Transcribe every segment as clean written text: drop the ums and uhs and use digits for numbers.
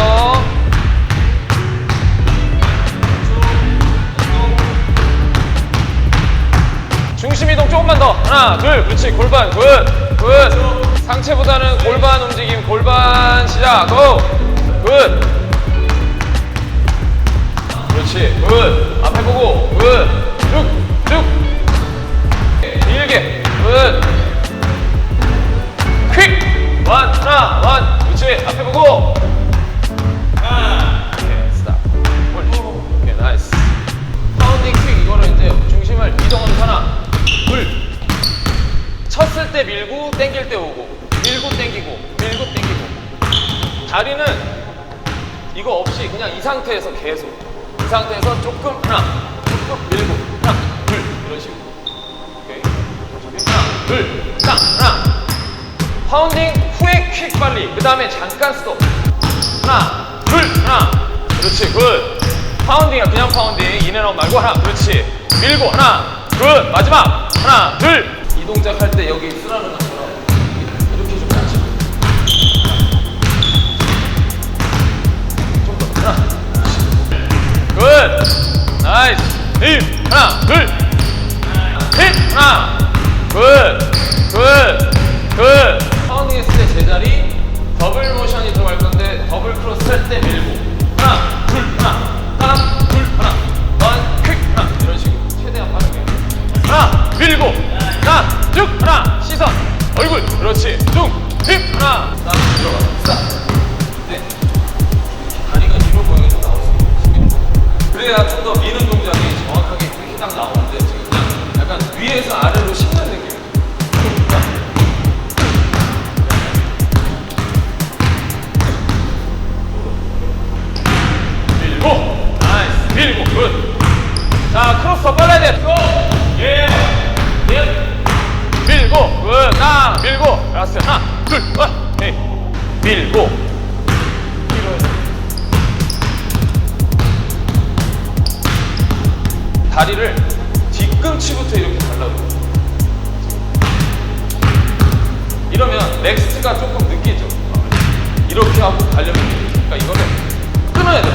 더. 중심 이동 조금만 더. 하나, 둘, 그렇지. 골반, 굿, 굿. 상체보다는 골반 움직임, 골반 시작, 고, 굿. 그렇지, 굿. 앞에 보고, 굿. 쭉, 쭉. 길게, 굿. 퀵. 원, 하나, 원. 그렇지. 앞에 보고. 하나. 오케이, 스탑. 옳지. 오케이, 나이스. 파운딩 퀵, 이거는 이제 중심을 이동하면서 하나. 둘. 쳤을 때 밀고 당길 때 오고 밀고 당기고 밀고 당기고. 다리는 이거 없이 그냥 이 상태에서 계속 이 상태에서 조금 하나 조금 밀고 하나 둘 이런 식으로. 오케이. 하나 둘 딱 하나. 파운딩 후에 퀵 빨리 그 다음에 잠깐 스톱. 하나 둘 하나. 그렇지 굿. 파운딩이야 그냥 파운딩 인앤아웃 말고 하나. 그렇지 밀고 하나 굿. 마지막 하나 둘. 이 동작 할 때 여기 쓰라는 것처럼 이렇게 좀 같이 좀 더 하나 굿. 나이스. 힘 하나 둘. 힘 하나 굿. 파운딩 했을 때 제자리 더블 모션이 들어갈 건데 더블 크로스 할 때 밀고 하나 둘 하나 둘 하나 원 퀵 하나 이런 식으로 최대한 빠르게 하나 밀고 하나 쭉 하나 시선 얼굴 그렇지 쭉 힙 하나 딱 들어가 딱. 네. 다리가 뒤로 모양이 좀 나올 수 있습니다. 그래야 좀 더 미는 동작이 정확하게 이렇게 딱 나오는데 지금 그냥 약간 위에서 아래로 씹는 느낌. 밀고 나이스 밀고 굿. 자 크로스 더 빨라야 돼. 고! 예. 밀고 굿. 딱 밀고 라스트 하나 둘 오케이. 밀고 다리를 뒤꿈치부터 이렇게 달라고. 이러면 넥스트가 조금 느끼죠. 이렇게 하고 가려면 그러니까 이거는 끊어야 돼.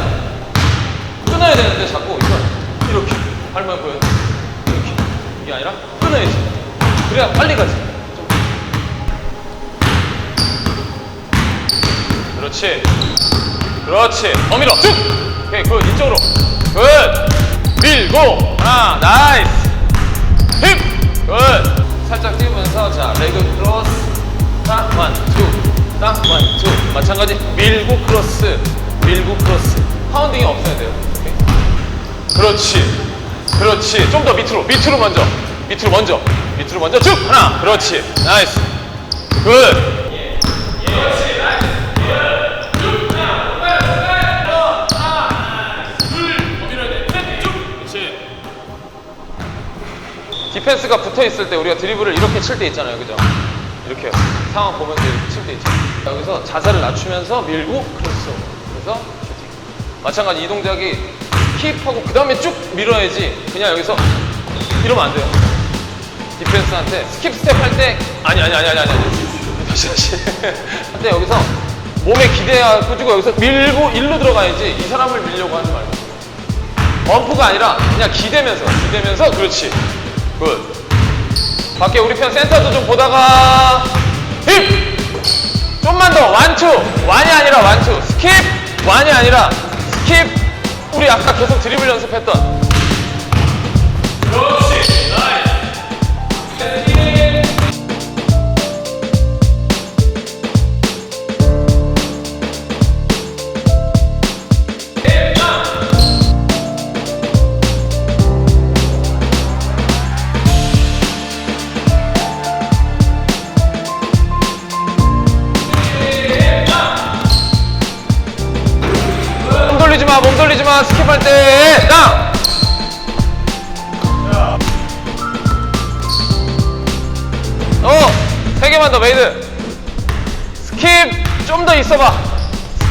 끊어야 되는데 자꾸 이건 이렇게 발만 보여. 이렇게 이게 아니라 끊어야지. 그래야 빨리 가지. 그렇지. 그렇지. 더 밀어. 쭉. 오케이. 굿. 이쪽으로. 굿. 밀고. 하나. 나이스. 힙. 굿. 살짝 뛰면서 자 레그 크로스. 딱 원, 투. 딱 원, 투. 마찬가지. 밀고 크로스. 밀고 크로스. 파운딩이 없어야 돼요. 오케이. 그렇지. 그렇지. 좀 더 밑으로. 밑으로 먼저. 밑으로 먼저. 밑으로 먼저 쭉 하나 그렇지 나이스 굿. 그렇지 나이스 쭉 하나 둘 밀어야 돼. 쭉 그렇지. 디펜스가 붙어 있을 때 우리가 드리블을 이렇게 칠 때 있잖아요, 그죠? 이렇게 상황 보면서 이렇게 칠 때 있잖아요. 여기서 자세를 낮추면서 밀고 크로스 그래서 슈팅. 마찬가지 이 동작이 킵하고 그 다음에 쭉 밀어야지. 그냥 여기서 이러면 안 돼요. 디펜스한테 스킵 스텝 할 때 아니 다시 근데 여기서 몸에 기대가지고 여기서 밀고 일로 들어가야지. 이 사람을 밀려고 하지 말고 범프가 아니라 그냥 기대면서 그렇지 굿. 밖에 우리 편 센터도 좀 보다가 힙 좀만 더 완투 완이 아니라 완투 스킵 완이 아니라 스킵. 우리 아까 계속 드리블 연습했던 그렇지 나이스. 몸 돌리지 마. 스킵할 때 땅. 세 개만 더 메이드. 스킵 좀 더 있어봐.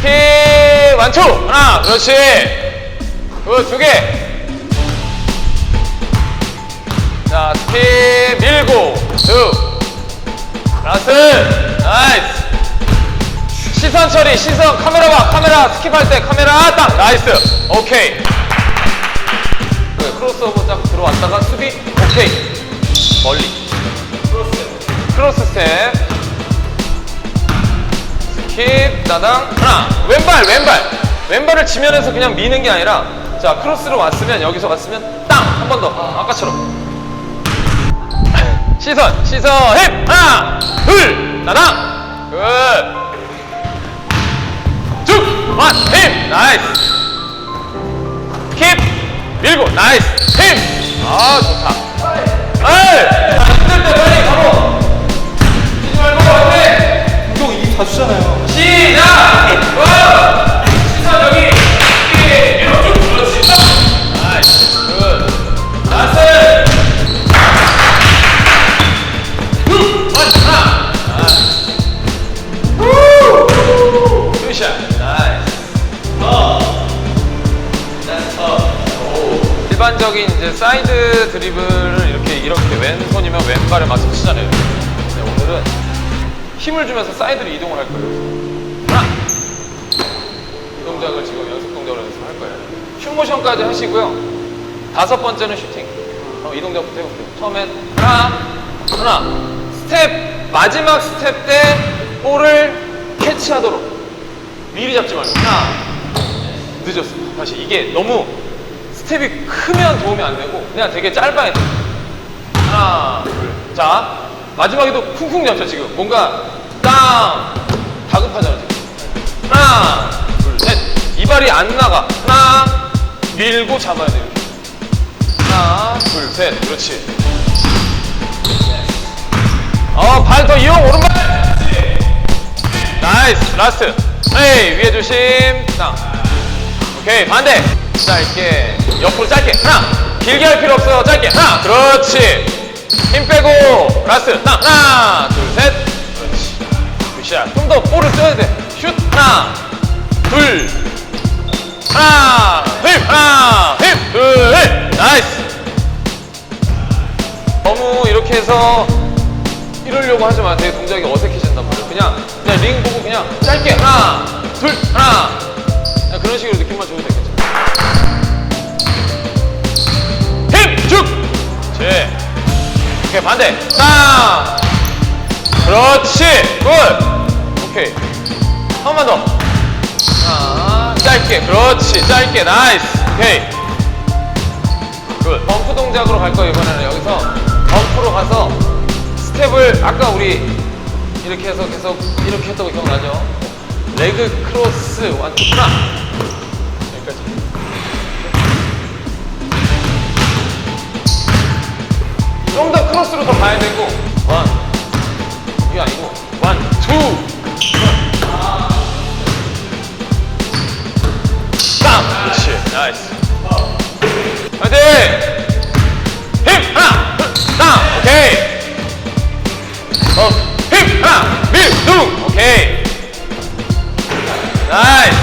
스킵 완투 하나 그렇지. 두 개. 자 스킵 밀고 두 라스트 나이스. 시선 처리, 시선, 카메라 봐, 카메라 스킵할 때 카메라 딱, 나이스. 오케이. 크로스오버 딱 들어왔다가 수비, 오케이. 멀리. 크로스 스텝. 스킵, 따당, 하나. 왼발을 지면에서 그냥 미는 게 아니라, 자, 크로스로 왔으면, 여기서 왔으면, 땅! 한 번 더. 아까처럼. 시선, 힙! 하나, 둘, 따당! 굿! 쭉! 원, 힘! 나이스! 킵! 밀고, 나이스! 힘! 아, 좋다. 에이! 힘들 때 빨리 가고! 쉬지 말고, 화이팅! 형 이게 다 주잖아요. 시작! 시선 여기! 위로 쭉! 그렇지! 나이스! 굿! 나이스! 투샷! 나이스! 일반적인 이제 사이드 드리블을 이렇게 왼손이면 왼발에 맞춰 치잖아요. 근데 오늘은 힘을 주면서 사이드로 이동을 할 거예요. 하나! 이 동작을 지금 연습 동작으로 연습할 거예요. 슛모션까지 하시고요. 5번째는 슈팅. 이 동작부터 해볼게요. 처음엔 하나, 스텝, 마지막 스텝 때 볼을 캐치하도록. 미리 잡지 말고. 하나, 늦었어. 다시. 이게 너무 스텝이 크면 도움이 안 되고 그냥 되게 짧아야 돼. 하나, 둘. 자, 마지막에도 쿵쿵 잡죠, 지금. 뭔가 땅! 다급하잖아, 지금. 하나, 둘, 셋. 이 발이 안 나가. 하나, 밀고 잡아야 돼요. 하나, 둘, 셋. 그렇지. 발 더 이용, 오른발! 나이스, 라스트. 에이, 위에 조심. 땅. 오케이, 반대. 짧게. 옆으로 짧게. 하나. 길게 할 필요 없어. 짧게. 하나. 그렇지. 힘 빼고. 라스트. 땅. 하나, 둘, 셋. 그렇지. 굿샷. 좀 더 볼을 써야 돼. 슛. 하나. 둘. 하나. 힘. 하나. 힘. 둘. 셋. 나이스. 너무 이렇게 해서 이러려고 하지 마. 되게 동작이 어색해진단 말이야. 그냥 링 보고 그냥 짧게 하나, 둘, 하나. 그냥 그런 식으로 느낌만 줘도 되겠죠. 힘! 쭉! 그렇지. 오케이, 반대. 땅! 그렇지. 굿! 오케이. 한 번 더. 하나, 짧게. 그렇지. 짧게. 나이스. 오케이. 굿. 범프 동작으로 갈 거예요, 이번에는. 여기서 범프로 가서 스텝을 아까 우리 이렇게 해서 계속 이렇게 했던 거 기억나죠? 레그 크로스 완투 하나 여기까지. 좀 더 크로스로 더 가야 되고 원 이게 아니고 원, 투 땀! 그렇지 나이스 화이팅! 힘! 하나! 땅! 오케이 힘! 하나! 밀! 둥! 오케이 나이스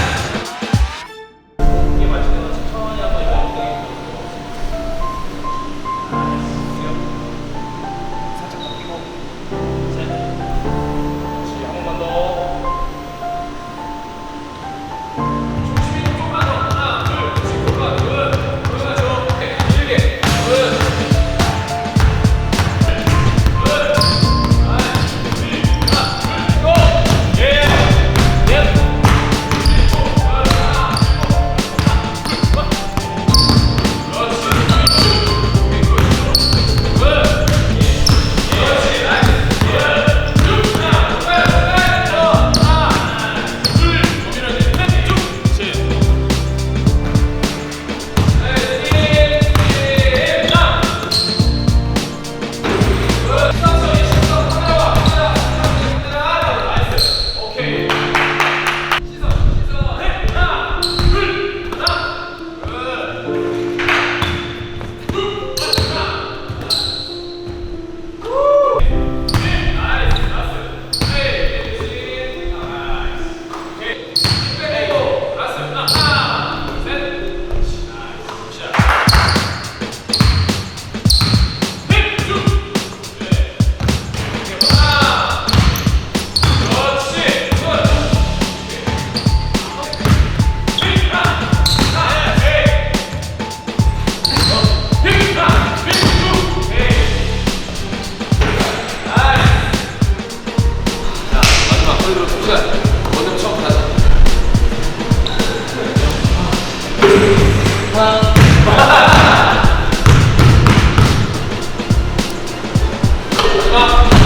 들어 동시간. 원래 처음부터 하자. 하나.